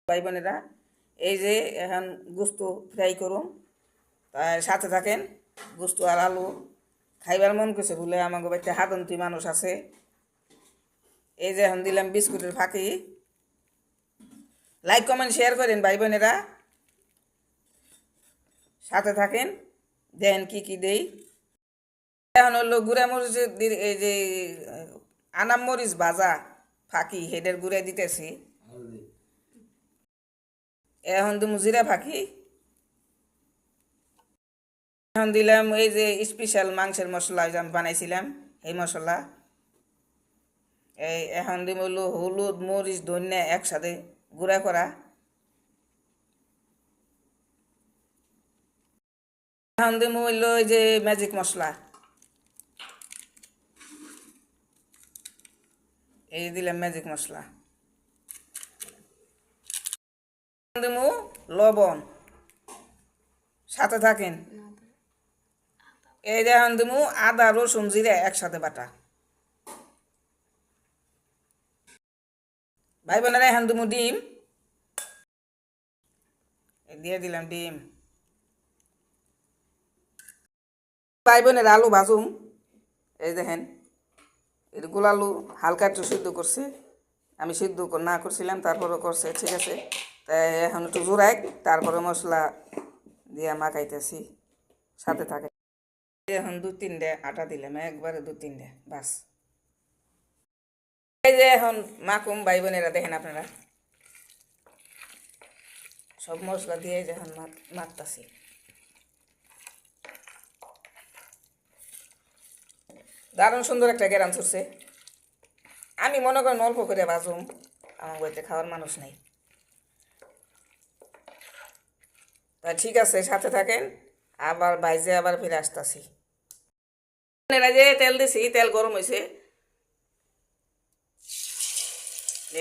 ভাই বোনেরা, এই যে এখন গোস্ত ফ্রাই করুন, তার সাথে থাকেন। গোস্ত আর আলু খাইবার মন করছে বলে আমাকে বাড়িতে হাদন্তি মানুষ আছে। এই যে এখন দিলাম বিস্কুটের ফাঁকি। লাইক কমেন্ট শেয়ার করেন ভাই বোনেরা, সাথে থাকেন, দেন কি দেই। এখন হলো গুঁড়া মরিচ, এই যে আনাম মরিচ ভাজা ফাঁকি হেডের গুঁড়া দিতেছি। এখন তুমি জিরা ফাঁকি। এখন দিলাম এই যে স্পেশাল মাংসের মশলা যে আমি বানাইছিলাম, এই মশলা। এই এখন দিব হলো হলুদ মরিচ ধনিয়া একসাথে গুঁড়া করা। এখন দিব হইলো এই যে ম্যাজিক মশলা, এই দিলাম ম্যাজিক মশলা। দিব লবণ, সাথে থাকেন। এই যে এখন দিব আদা রসুন জিরা একসাথে বাটা। ভাই বোনেরা এখন দিব ডিম, দিয়ে দিলাম ডিম। ভাই বোনেরা আলু ভাজুম। এই দেখেন এগুলো আলু হালকা একটু সিদ্ধ করছে, আমি সিদ্ধ না করছিলাম, তারপরে করছে, ঠিক আছে। তাই এখন একটু জোড়াই, তারপরে মশলা দিয়ে মাখাইতেছি, সাথে থাকে। এখন 2-3টে আটা দিলাম, একবারে 2-3টে বাস। এই যে এখন মাখুম ভাই বোনেরা, দেখেন আপনারা সব মশলা দিয়ে যখন মাখতাছি। দারুণ সুন্দর একটা গ্রাম চড়ছে। আমি মনে করেন অল্প করে বাজুম, আমার বাড়িতে খাওয়ার মানুষ নেই। তা ঠিক আছে, সাথে থাকেন, আবার বাইজে আবার ফিরে আসতেছি। যে তেল দিছি, তেল গরম হয়েছে।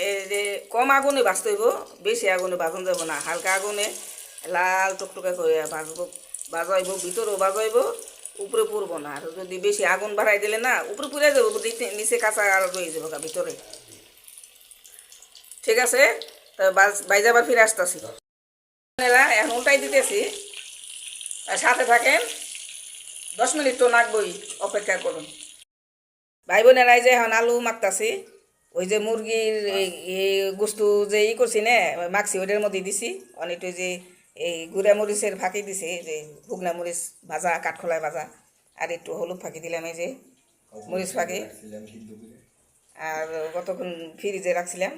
এই যে কম আগুনে ভাজতে হইব, বেশি আগুনে ভাজন যাব না, হালকা আগুনে লাল টকটকে করে ভাজবো, ভাজাইব, ভিতরেও ভাজাইব, উপরে পুরবো না। আর যদি বেশি আগুন বাড়াই দিলে না, উপরে পুড়ে যাবো, নিচে কাঁচা আর রয়ে যাবো ভিতরে। ঠিক আছে, তা বাইজে আবার ফিরে আসতেছি। এখন উল্টাই দিতেছি, সাথে থাকেন। 10 মিনিট তো নাকবই, অপেক্ষা করুন। ভাই বোনেরা, যে এখন আলু মাখতাছি, ওই যে মুরগির গোস্ত যে করছি না মাখছি, ওইটার মধ্যে দিছি অনেক। যে এই গুঁড়া মরিচের ফাঁকি দিছি, যে শুকনা মরিচ ভাজা, কাঠখোলায় ভাজা, আর একটু হলুদ ফাঁকি দিলাম, এই যে মরিচ ফাঁকি। আর কতক্ষণ ফ্রিজে রাখছিলাম,